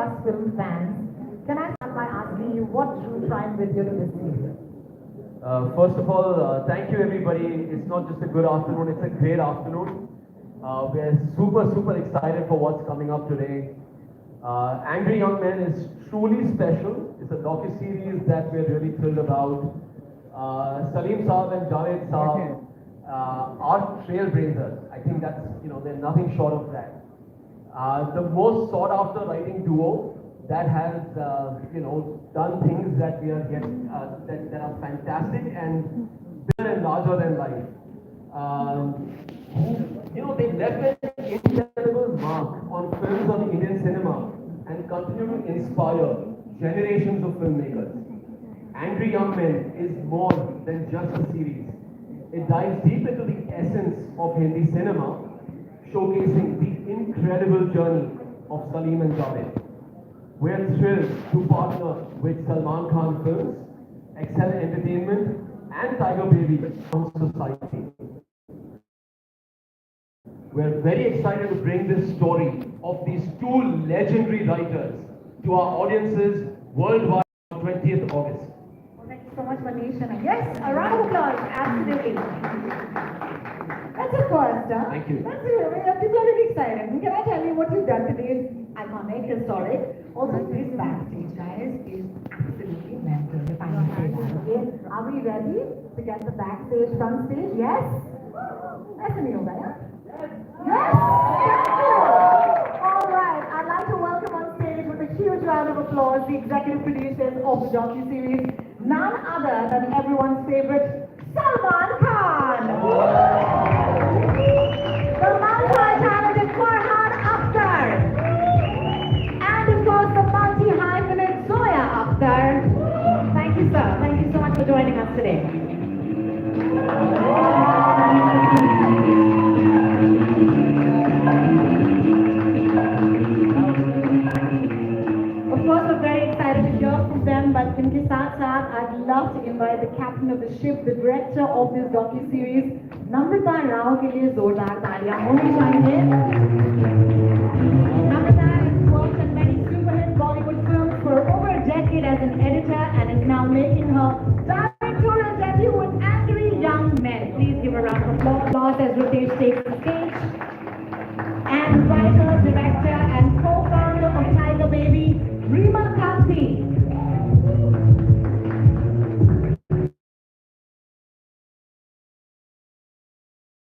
us film fans, can I start by asking you what drew Prime Video to this series? First of all, thank you everybody. It's not just a good afternoon, it's a great afternoon. We're super excited for what's coming up today. Angry Young Men is truly special. It's a docu-series that we're really thrilled about. Saleem Saab and Javed Saab are trailblazers. I think that's, they're nothing short of that. The most sought after writing duo that has, done things that we are getting, that are fantastic and bigger and larger than life. They've left an indelible mark on films of Indian cinema and continue to inspire generations of filmmakers. Angry Young Men is more than just a series. It dives deep into the essence of Hindi cinema, showcasing the incredible journey of Saleem and Javed. We're thrilled to partner with Salmankhan Films, Excel Entertainment, and Tiger Baby from Society. We're very excited to bring this story of these two legendary writers to our audiences worldwide on 20th August. Well, thank you so much, Manish. And yes, a round of applause, absolutely. That's a first, huh? Thank you. That's really, people are really excited. And can I tell you what you've done today is iconic, historic. Also, this backstage, guys, is absolutely mental, if I may say that. Okay? Are we ready to get the backstage, front stage? Yes? That's a new guy, huh? Yes! Thank you! All right, I'd like to welcome on stage with a huge round of applause the executive producers of the docu-series, none other than everyone's favorite, Salman Khan! The multi-talented Farhankhan! And of course, the multi-hyphenate zoyaakhtar. Thank you, sir. Thank you so much for joining us today. Of course, we're very excited to hear from them, but इनके साथ-साथ I'd love to invite the captain of the ship, the director of this docu-series, Namrata Rao के लिए जोरदार तालियां होनी चाहिए. Namrata has worked on many super-hit Bollywood films for over a decade as an editor and is now making her directorial debut with Angry Young Men. Please give a round of applause as Ritesh takes the stage. And writer, director, and co-founder of Tiger Baby, Rima Kanti.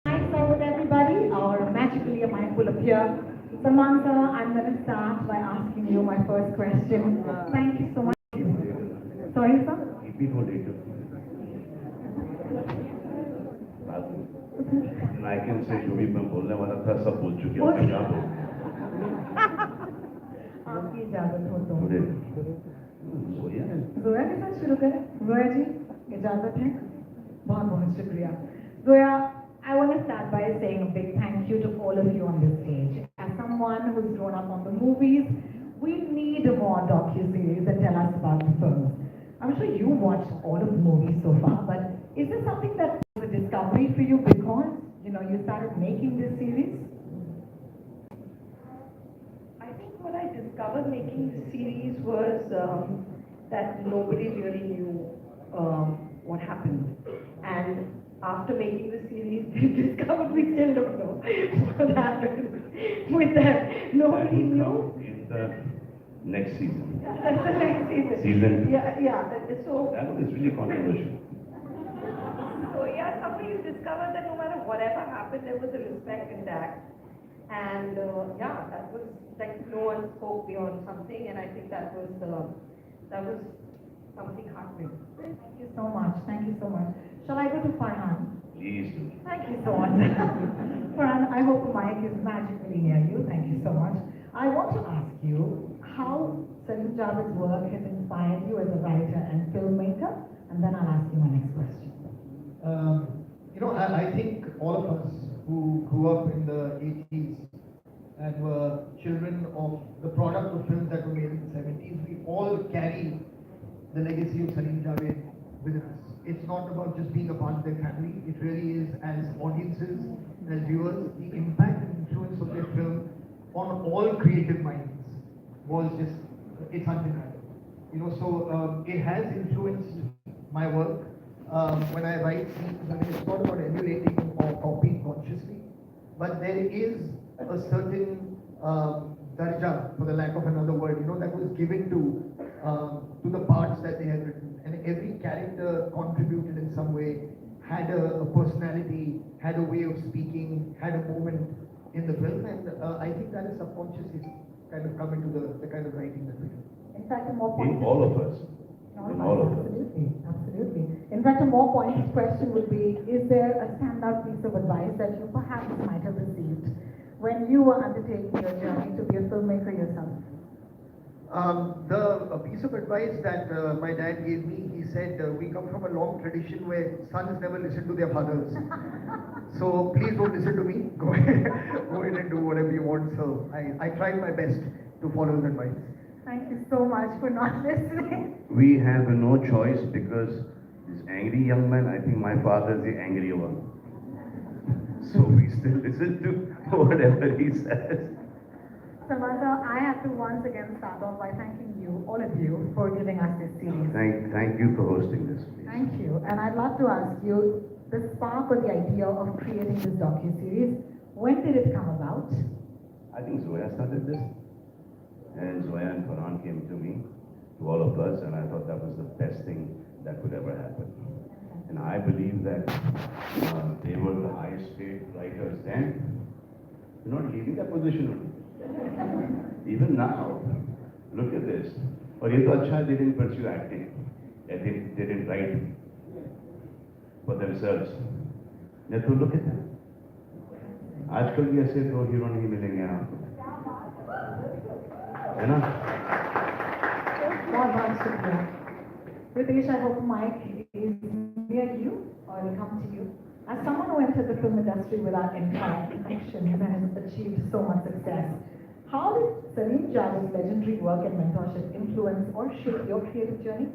Thanks with everybody. Our magically a mic will appear. Salman sir, I'm going to start by asking you my first question. Thank you so much. Sorry, sir? And I can say जो भी मैं बोलने वाला था सब बोल चुके हैं क्या बोल आपकी इजाजत हो तो जोया के साथ शुरू करें जोया जी इजाजत है बहुत बहुत शुक्रिया Zoya I want to start by saying a big thank you to all of you on this stage. As someone who's grown up on the movies, we need more docu-series that tell us about the films. I'm sure you watched all of the movies so far, but is this something that was a discovery for you because, you started making this series? I think what I discovered making the series was that nobody really knew what happened. And after making the series, we discovered we still don't know what happened with that. Nobody knew. In the next season. That's the next season. Season 2. Yeah. So That one is really controversial. somebody discovered that no matter whatever happened, there was a respect in that. And that was like no one spoke beyond something, and I think that was something heartening. Thank you so much. Thank you so much. Shall I go to Farhan? Please do. Thank you so much. Farhan, I hope the mic is magically near you. Thank you so much. I want to ask you how Saleem Javed's work has inspired you as a writer and filmmaker, and then I'll ask you my next question. I think all of us who grew up in the 80s and were children of the product of films that were made in the 70s, we all carry the legacy of Saleem Javed with us. It's not about just being a part of their family. It really is, as audiences, as viewers, the impact and influence of their film on all creative minds was just it's undeniable. So it has influenced my work. When I write scenes, I mean, it's not about emulating or copying consciously, but there is a certain darja, for the lack of another word, that was given to the parts that they had written, and every character contributed in some way, had a personality, had a way of speaking, had a moment in the film, and I think that is subconsciously kind of come into the kind of writing that we do. In fact, a more In pointed... all of us. In all of us. Absolutely, absolutely. In fact, a more pointed question would be, is there a standout piece of advice that you perhaps might have received when you were undertaking your journey to be a filmmaker yourself? A piece of advice that my dad gave me, he said, we come from a long tradition where sons never listen to their fathers. So please don't listen to me. Go ahead and do whatever you want. So I tried my best to follow his advice. Thank you so much for not listening. We have no choice because this angry young man, I think my father is the angry one. So we still listen to whatever he says. Samantha, I have to once again start off by thanking you, all of you, for giving us this series. Thank you for hosting this, please. Thank you. And I'd love to ask you, the spark or the idea of creating this docuseries, when did it come about? I think Zoya started this. And Zoya and Farhan came to me, to all of us, and I thought that was the best thing that could ever happen. And I believe that they were the highest paid writers then. You're not leaving that position. Even now, look at this. Or ye to acha they didn't pursue acting. They didn't write for themselves. Now to look at them. आजकल भी ऐसे तो hero नहीं मिलेंगे आपको, है ना? बहुत शुक्रिया. Ritesh, I hope Mike is near you or will come to you. As someone who entered the film industry without any prior connections and has achieved so much success, how did Saleem Javad's legendary work and mentorship influence or shape your creative journey?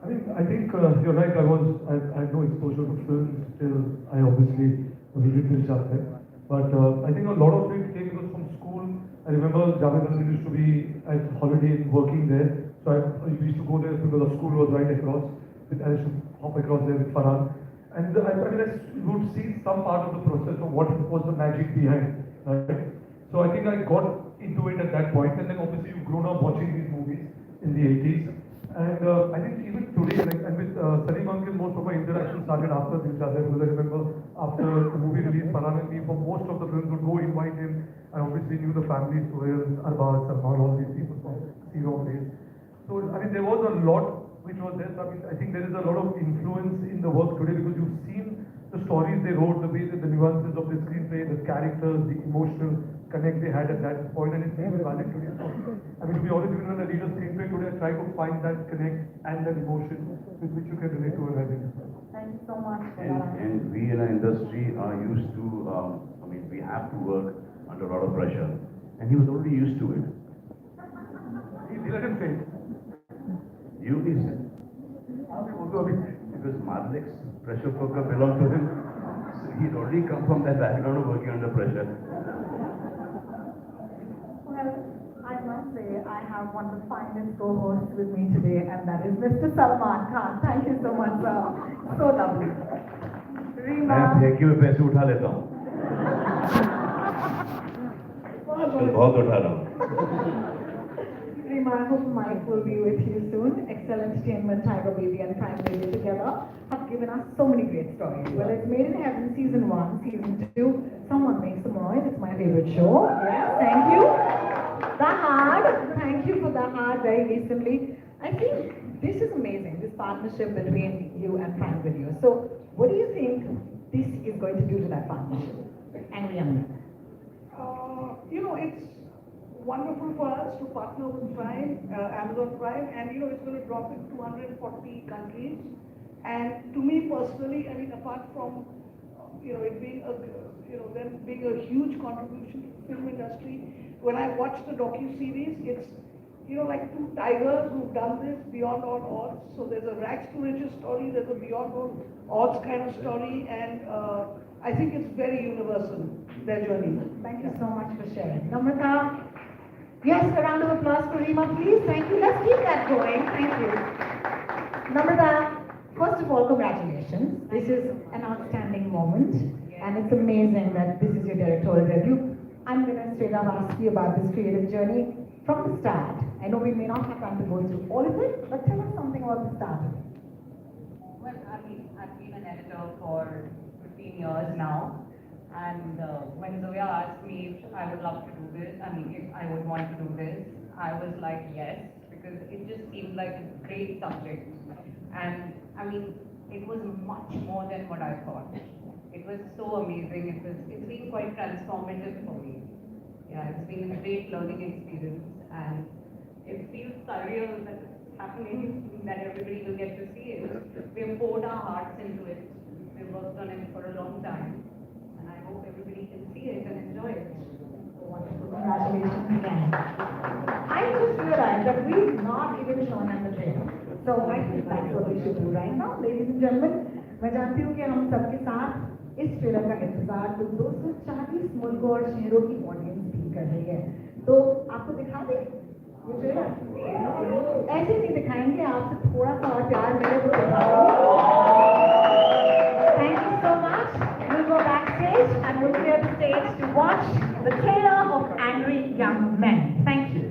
I think you're right. I had no exposure to film till I obviously needed to jump there. But I think a lot of it came because from school. I remember Javedakhtar used to be at holiday working there. So I used to go there because the school was right across. I used to hop across there with Farhan. And I would see some part of the process of what was the magic behind. Right? So I think I got into it at that point. And then obviously you've grown up watching these movies in the 80s. And I think even today, and with Saleemkhan, most of my interactions started after each other. Because I remember after the movie release, Farhan and me, for most of the films, would go invite him. I obviously knew the families, arbaazkhan, all these people from Zero days. So I mean, there was a lot which was there. So, I think there is a lot of influence in the work today because you've seen the stories they wrote, the way that the nuances of the screenplay, the characters, the emotional connect they had at that point, and it's still valid today. So, I mean, to be honest, even when I read a screenplay today, I try to find that connect and that emotion with which you can relate to a writing. Thank you so much for that. And we in our industry are used to, we have to work under a lot of pressure. And he was already used to it. He let him say it. You, he said. Because Madlik's pressure cooker belonged to him. So he'd already come from that background of working under pressure. Well, I must say, I have one of the finest co-hosts with me today, and that is Mr. Salmankhan. Thank you so much, sir. So lovely. मैं फेंकी हुए पैसे उठा लेता हूँ आजकल बहुत उठा रहा हूँ Rima, I hope Mike will be with you soon. Excel Entertainment, Tiger Baby and Prime Video together have given us so many great stories. Whether it's Made in Heaven Season 1, Season 2, Someone Makes Some Noise, it's my favorite show. Yes, thank you. The Hard, thank you for The Hard very recently. I think this is amazing, this partnership between you and Prime Video. So, what do you think this is going to do to that partnership? Angry Young Man. It's wonderful for us to partner with Prime, Amazon Prime, and it's going to drop in 240 countries. And to me personally, I mean, apart from it being them being a huge contribution to the film industry, when I watch the docuseries, it's like two tigers who've done this beyond all odds. So there's a rags to riches story, there's a beyond all odds kind of story, and I think it's very universal, their journey. Thank you so much for sharing. Namrata, Yes, a round of applause for Rima, please. Thank you. Let's keep that going. Thank you. Namrata, first of all, congratulations. This is an outstanding moment, and it's amazing that this is your directorial debut. I'm going to straight up ask you about this creative journey from the start. I know we may not have time to go through all of it, but tell us something about the start. Well, I've been an editor for 15 years now, and when Zoya asked me if I would love to do this, if I would want to do this, I was like, yes, because it just seemed like a great subject. And it was much more than what I thought. It was so amazing. It's been quite transformative for me. Yeah, it's been a great learning experience, and it feels surreal that it's happening, that everybody will get to see it. We've poured our hearts into it. We've worked on it for a long time, and I hope everybody can see it and enjoy it. Wonderful. Congratulations again. I just realized that we've not even shown them the trailer. So I think that's what we should do right now, ladies and gentlemen. मैं जानती हूँ कि हम सबके साथ इस trailer का इंतजार तो 240 मुल्कों और शहरों की ऑडियंस भी कर रही है। तो आपको दिखा दें ये ट्रेलर? ऐसे नहीं दिखाएंगे, आपसे थोड़ा सा और प्यार मिले तो दिखाएंगे। Thank you so much. We'll go backstage and we'll clear the stage to watch the trailer of Angry Young Men. Thank you.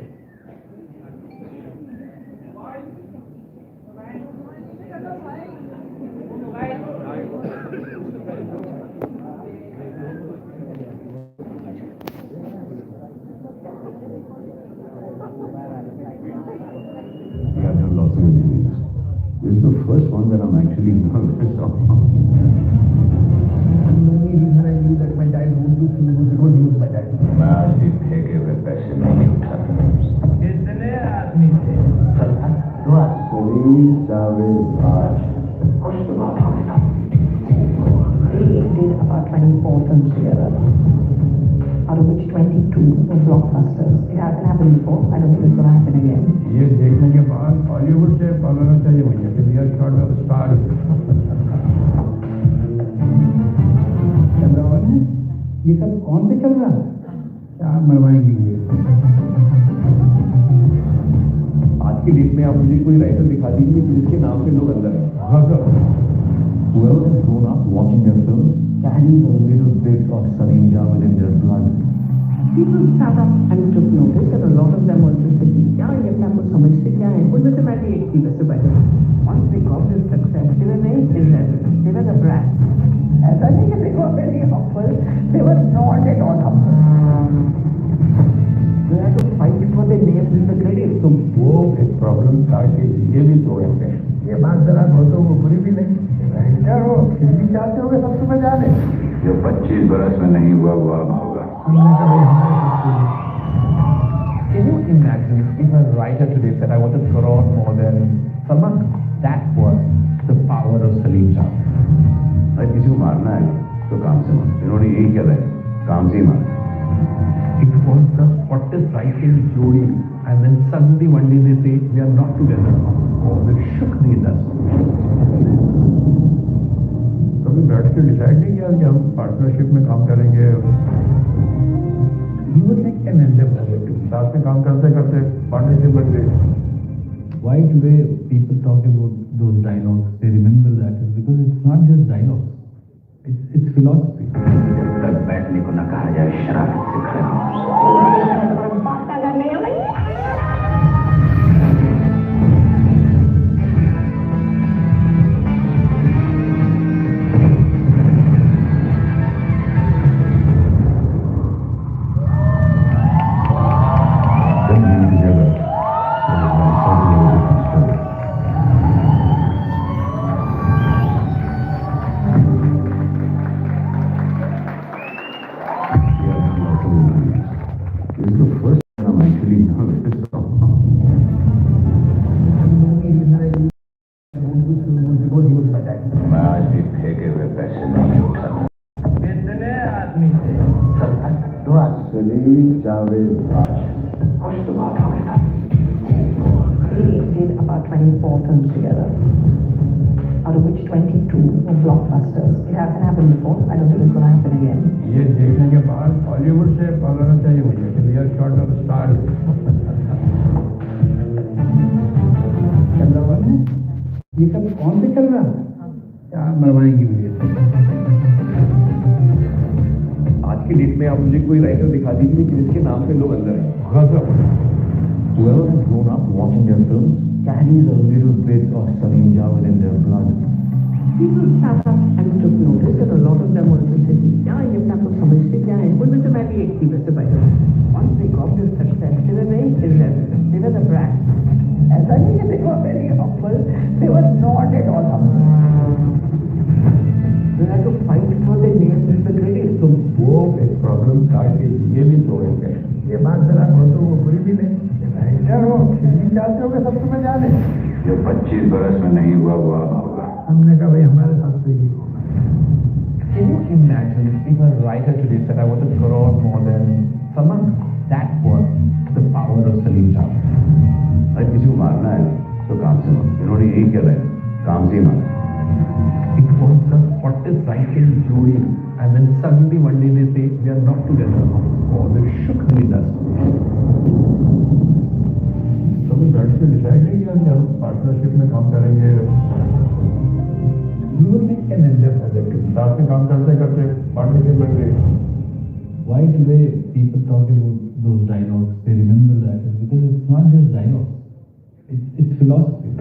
We have done lots of interviews. This is the first one that I'm actually nervous of. The only reason I knew that my dad won't do film was because he was my dad. मैं आज भी फेंके हुए पैसे नहीं उठाता। इतने आदमी थे। आज We did about 24 films together, out of which 22 were blockbusters. It hasn't happened before. I don't think it's going to happen again. ये देखने के बाद बॉलीवुड से पालना चाहिए मुझे कि we are short of star. चंद्रावन है? ये सब कौन से चल रहा है? क्या मरवाएंगे ये? आज की डेट में आप मुझे कोई राइटर दिखा दीजिए जिसके नाम से लोग अंदर हैं। हाँ sir. Whoever has grown up watching their film carries a little bit of saleemkhan within their blood. People sat up and took notice that a lot of them also said, क्या ये अपना कुछ समझते क्या है? उनमें से मैं भी एक थी वैसे बैठे। Once they got this success, they were very irreverent. They were the brats. ऐसा नहीं कि they were very humble. They were not at all humble. They had to fight for their names in the credits. तो वो एक problem था कि ये भी दो हैं। ये बात जरा बहुतों को बुरी भी नहीं। राइटर हो, फिर भी चाहते हो कि सब तुम्हें जाने। जो 25 बरस में नहीं हुआ वो अब होगा। Can you imagine if a writer today said, I want to throw out more than Salman? That was the power of saleemkhan. अगर किसी को मारना है तो काम से मार। इन्होंने यही कहा है, काम से ही मार। It was the hottest writing jodi, and then suddenly one day they say, we are not together. Oh, they shook the industry. कभी बैठ के डिसाइड नहीं किया कि हम पार्टनरशिप में काम करेंगे। He was like an endeavor. साथ में काम करते करते पार्टनरशिप बन गई। Why today people talk about those dialogues, they remember that is because it's not just dialogues. It's philosophy. जब तक बैठने को न कहा जाए शरारत से खड़े We did about 24 films together, out of which 22 were blockbusters. It hasn't happened before. I don't think it's going to happen again. ये देखने के बाद हॉलीवुड से पकड़ना चाहिए मुझे कि we are short of stars चल रहा है ये सब कौन से चल रहा है क्या मरवाएंगी मुझे आज की डेट में आप मुझे कोई राइटर दिखा दीजिए जिसके नाम से लोग अंदर हैं Whoever has grown up watching their films carries a little bit of Saleemkhan within their blood. People sat up and took notice that a lot of them also said, yeah, ये अपना कुछ समझते क्या है उनमें से मैं भी एक थी वैसे बैठे once they got this success they were very irreverent they were the brats ऐसा नहीं है they were very humble they were not at all humble they had to fight for their names with the critics तो वो एक problem था कि ये भी तोड़ोगे ये बात जरा बहुत वो बुरी भी नहीं राइटर हो फिल्मी चाहते हो सब तुम्हें जाने जो 25 बरस में नहीं हुआ वो अब होगा हमने कहा भाई हमारे साथ तो ये होगा Can you imagine if a writer today said I want to crore more than someone that was the power of Saleemkhan अगर किसी को मारना है तो काम से मारो इन्होंने यही किया है काम से ही मारो It was the hottest writing Jodi and then suddenly one day they say we are not together oh they shook the dust तो we got to decide कि हम पार्टनरशिप में काम करेंगे You will make an endless project साथ में काम करते करते पार्टनरशिप बन गई Why do they people talk about those dialogues they remember that because it's not just dialogue it's philosophy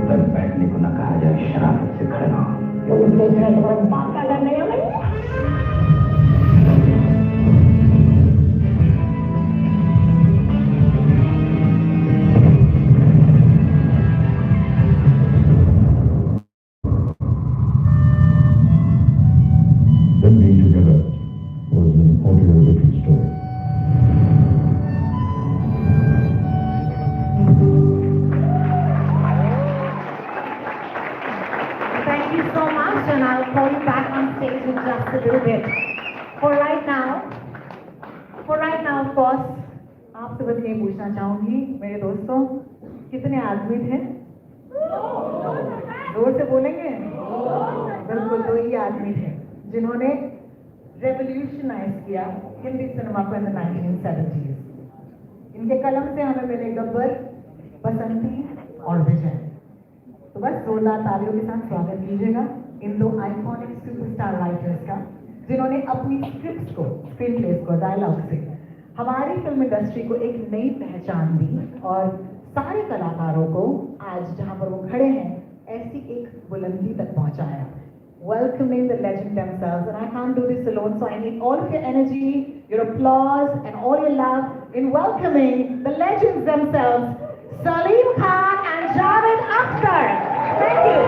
तब बैठने को ना कहा जाए शराब से खड़ा Them being together was an altogether different story. Thank you so much, and I'll call you back on stage in just a little bit. For right now, of course, आपसे बस ये पूछना चाहूंगी मेरे दोस्तों कितने आदमी थे जोर से बोलेंगे बिल्कुल 2 ही आदमी थे जिन्होंने रेवोल्यूशनाइज किया हिंदी सिनेमा को इन द 1970s इनके कलम से हमें मिले गब्बर बसंती और विजय तो बस जोरदार तालियों के साथ स्वागत कीजिएगा इन 2 आइकॉनिक सुपरस्टार राइटर्स का जिन्होंने अपनी स्क्रिप्ट्स को स्क्रीन प्लेस को डायलॉग से हमारी फिल्म इंडस्ट्री को एक नई पहचान दी और सारे कलाकारों को आज जहां पर वो खड़े हैं ऐसी एक बुलंदी तक पहुंचाया welcoming the legend themselves and I can't do this alone so I need all of your energy your applause and all your love in welcoming the legends themselves Saleemkhan and Javedakhtar thank you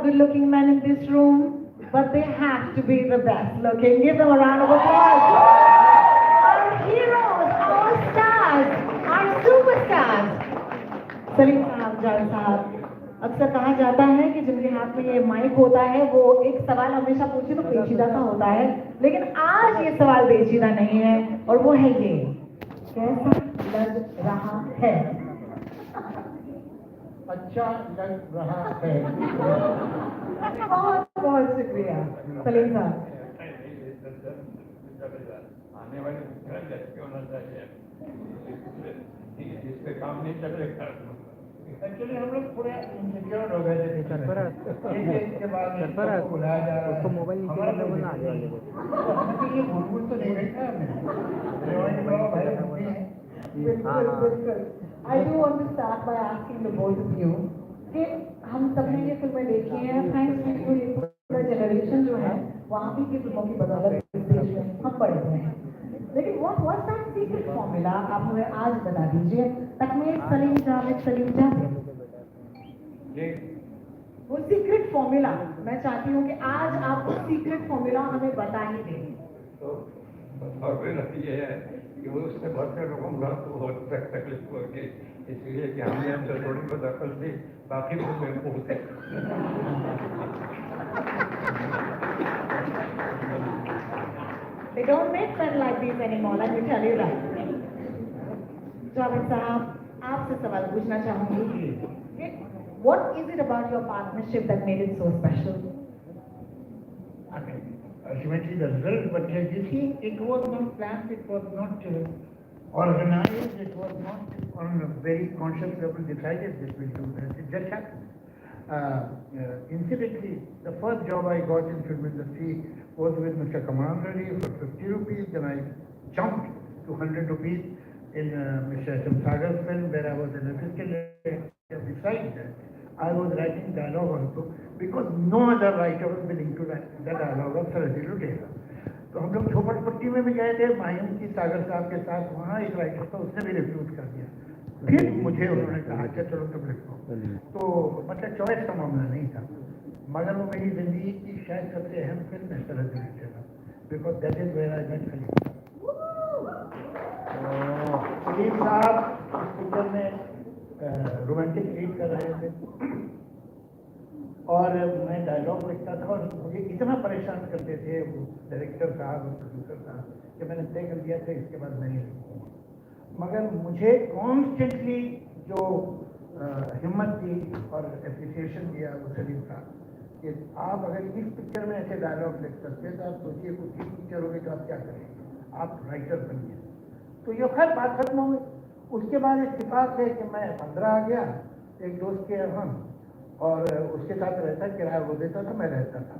good-looking men in this room, but they have to be the best looking. Give them a round of applause. Our heroes, our stars, our superstars. Salim साहब, जावेद साहब, अक्सर कहा जाता है कि जिनके हाथ में ये माइक होता है वो एक सवाल हमेशा पूछे तो पेचीदा सा होता है, लेकिन आज ये सवाल पेचीदा नहीं है और वो है ये, कैसा लग रहा है? अच्छा लग रहा है। बहुत बहुत शुक्रिया सलीम साहब। आने वाले पिक्चर जैसे होना चाहिए, जिस पे काम नहीं चलेगा। एक्चुअली हम लोग पूरे इंसिक्योर हो गए थे इसके बाद बुलाया जा रहा है उसको मोबाइल हमारा तो बोलना आगे वाले ये भूल तो नहीं रखा I do want to start by asking the both of you कि हम सबने ये फिल्में देखी हैं, थैंक्स टू ये पूरा जनरेशन जो है वहाँ की फिल्मों की बदौलत इस देश में हम बड़े हुए हैं। लेकिन what was that secret formula आप हमें आज बता दीजिए that made सलीम जावेद सलीम जावेद। वो सीक्रेट फॉर्मूला मैं चाहती हूँ कि आज आप वो सीक्रेट फॉर्मूला हमें बता ही देंगे। तो फॉर्मूला ये है कि वो उससे बहुत से लोगों को बहुत तकलीफ होगी, इसलिए कि हमने अंदर थोड़ी बहुत अकल थी, बाकी फिल्में पूछते। They don't make men like these anymore, let me tell you that. Javed साहब, आपसे सवाल पूछना चाहूँगी। What is it about your partnership that made it so special? Ultimately the result, but you see, it was not planned, it was not organized, it was not on a very conscious level decided that we'll do that. It just happened. Incidentally, the first job I got in film industry was with Mr. Kamal Reddy for 50 rupees, then I jumped to 100 rupees in Mr. Sagar's film where I was an assistant director. Besides that, I was writing dialogue also because no other writer was willing to write the dialogue of Saradi Lutera. तो हम लोग झोपड़पट्टी में भी गए थे मायूं की सागर साहब के साथ, वहाँ एक राइटर था उसने भी रिफ्यूज कर दिया, फिर मुझे उन्होंने कहा अच्छा चलो तुम लिखो। तो मतलब चॉइस का मामला नहीं था, मगर वो मेरी जिंदगी की शायद सबसे अहम फिल्म है Sarhad Lutera, because that is where I met Salim. Salim साहब इस पिक्चर में रोमांटिक लीड कर रहे थे और मैं डायलॉग लिखता था और मुझे इतना परेशान करते थे वो डायरेक्टर साहब और प्रोड्यूसर साहब कि मैंने तय कर दिया था इसके बाद मैं नहीं लिखूँगा। मगर मुझे कॉन्स्टेंटली जो हिम्मत दी और एप्रिसिएशन दिया वो सलीम साहब कि आप अगर इस पिक्चर में ऐसे डायलॉग लिख सकते हैं तो आप सोचिए कुछ ही पिक्चर होगी तो आप क्या करेंगे, आप राइटर बनिए। तो ये खैर बात खत्म हो गई। उसके बाद इत्तेफाक है कि मैं 15 आ गया एक दोस्त के यहाँ और उसके साथ रहता, किराया वो देता था मैं रहता था।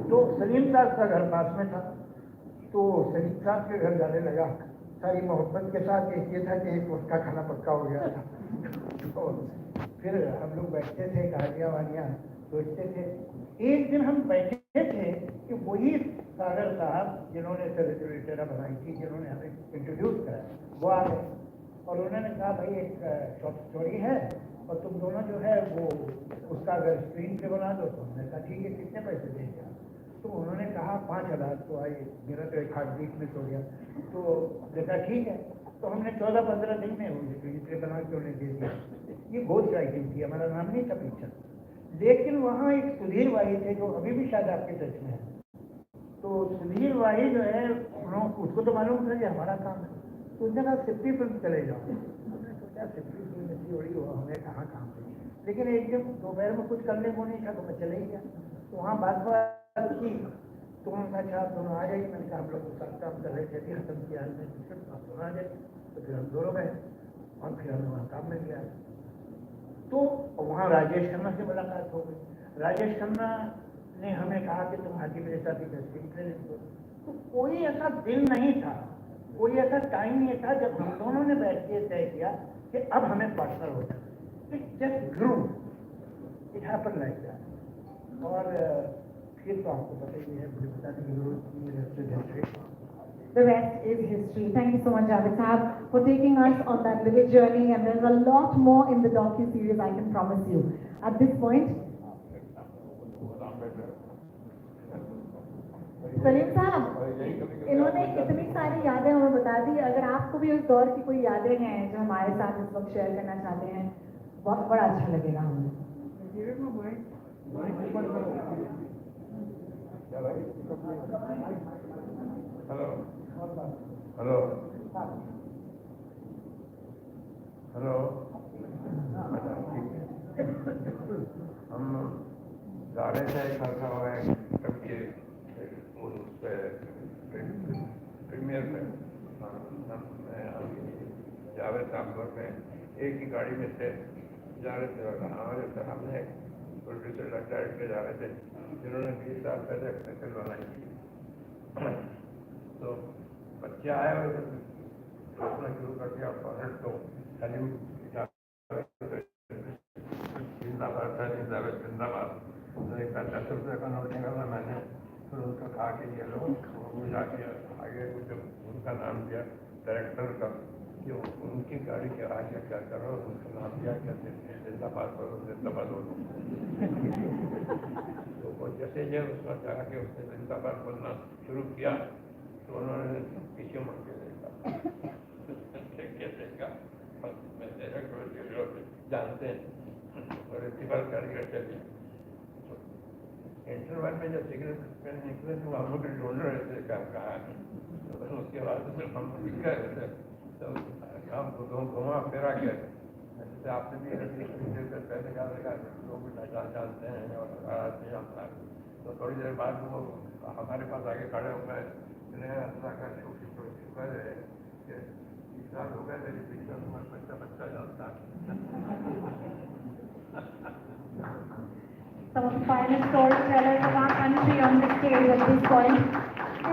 तो सलीम साहब का घर पास में था, तो सलीम साहब के घर जाने लगा सारी मोहब्बत के साथ। एक ये था कि एक उसका खाना पक्का हो गया था। तो फिर हम लोग बैठते थे कहानियाँ वानियाँ सोचते थे। एक दिन हम बैठे थे कि वही सागर साहब जिन्होंने तेरा बनाई थी, जिन्होंने हमें इंट्रोड्यूस कराया, वो आ गए और उन्होंने कहा भाई एक शॉर्ट स्टोरी है और तुम दोनों जो है वो उसका अगर स्क्रीन पे बना दो। तो हमने कहा ठीक है, कितने पैसे देंगे? तो उन्होंने कहा 5,000। तो आई मेरा तो एक हार्ट बीट मिस हो गया। तो देखा ठीक है, तो हमने 14-15 दिन में वो स्क्रीन पे बना के उन्हें दे दिया। ये घोस्ट राइटिंग थी, हमारा नाम नहीं था पिक्चर। लेकिन वहाँ एक सुधीर भाई थे जो अभी भी शायद आपके टच में है। तो सुधीर भाई जो है उसको तो मालूम था कि हमारा काम है, तो उसने कहा 50 फिल्म चले जाओ। हमने सोचा 50 फिल्म इतनी बड़ी हो, हमें कहाँ काम है। लेकिन एक दिन दोपहर में कुछ करने को नहीं था तो मैं चले ही गया। तो वहाँ बात की तो उन्होंने कहा आप दोनों आ जाइए। मैंने कहा हम लोग साथ काम कर रहे थे, खत्म किया हमने, आप दोनों आ जाए। तो फिर हम दोनों गए और फिर हमें वहाँ काम मिल गया। तो वहाँ राजेश खन्ना से मुलाकात हो गई। राजेश खन्ना ने हमें कहा कि तुम आके मेरे साथ एक स्क्रीन प्ले लिख दो। तो कोई ऐसा दिन नहीं था, कोई ऐसा टाइम नहीं था जब हम दोनों ने बैठ के तय किया कि अब हमें पार्टनर हो जाए। It just grew, it happen like that. और फिर तो आपको पता ही है, मुझे बताने की जरूरत नहीं है। The rest is history. Thank you so much, Javed Saab, for taking us on that little journey. And there's a lot more in the docu-series, I can promise you. At this point, Salim साहब, इन्होंने इतनी सारी यादें हमें बता दी। अगर आपको भी उस दौर की कोई यादें हैं जो हमारे साथ इस वक्त शेयर करना चाहते हैं, बहुत बड़ा अच्छा लगेगा हमें। हेलो हेलो हेलो, हम जा रहे थे घर का प्रीमियर में जावेदाख्तर में एक ही गाड़ी में थे, जा रहे थे और हमारे सामने प्रोड्यूसर डायरेक्ट के जा रहे थे जिन्होंने 20 साल पहले अपने फिल्म बनाई थी। तो बच्चे आए और सोचना शुरू कर दिया फॉरेस्ट तो हॉलीवुड जिंदाबाद था, जिंदाबाद जिंदाबाद। तो एक 10 रुपये का नोट निकाला मैंने, फिर उनको कहा कि ये लोग मिला के आगे जब उनका नाम दिया डायरेक्टर का कि उनकी गाड़ी के आगे क्या करो, उनका नाम दिया कहते हैं जिंदाबाद करो, जिंदाबाद बोलो। तो वो जैसे ये उसमें चाह के उसने जिंदाबाद बोलना शुरू किया तो उन्होंने पीछे मुड़ के देखा देखा मैं डायरेक्टर जानते हैं और इतनी कारीगर चलिए। इंटरवल में जब सिगरेट निकले तो हम लोग ढूंढ रहे थे क्या कहा है, तो उसके बाद फिर हम लोग दिख गए थे तो हम घुमा फिरा के जैसे आपने भी पहले क्या लगा लोग जानते हैं और नहीं जानता है। तो थोड़ी देर बाद वो हमारे पास आगे खड़े हो गए, हो गए मेरी पिक्चर बच्चा बच्चा जानता है। Some of the finest storytellers of our country on the stage at this point.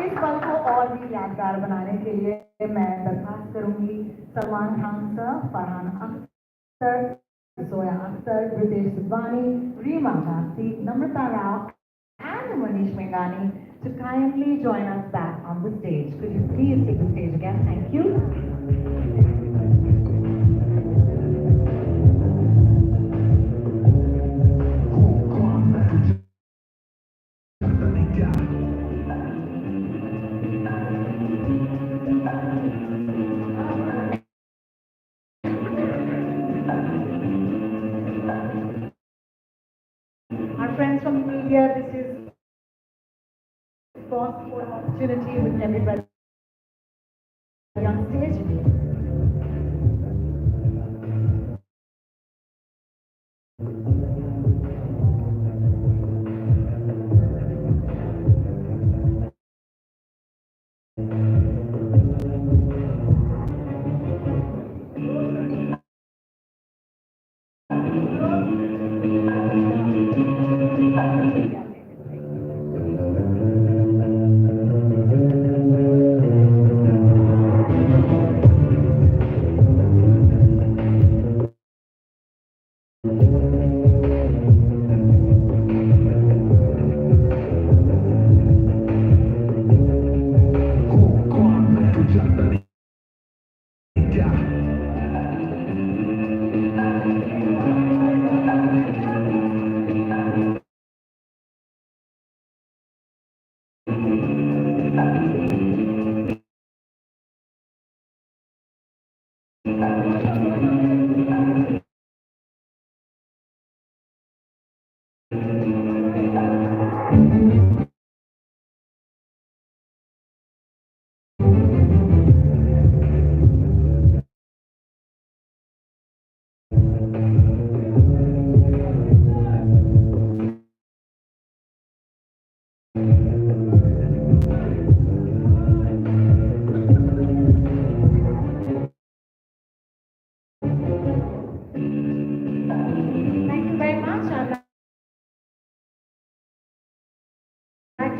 इस पल को और भी यादगार बनाने के लिए मैं दरखास्त करूंगी Salman Khan sir, Farhan Akhtar, zoyaakhtar, Ritesh Sidhwani, Reema Kagti, Namrata Rao and Manish Mengani to kindly join us back on the stage. Could you please take the stage again? Thank you. Our friends from the media, this is for an opportunity with everybody on stage.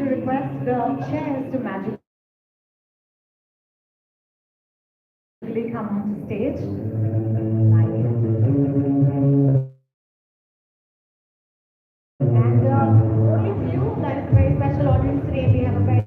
Request the chairs to magically come onto stage. And only few, that is a very special audience today. We have a very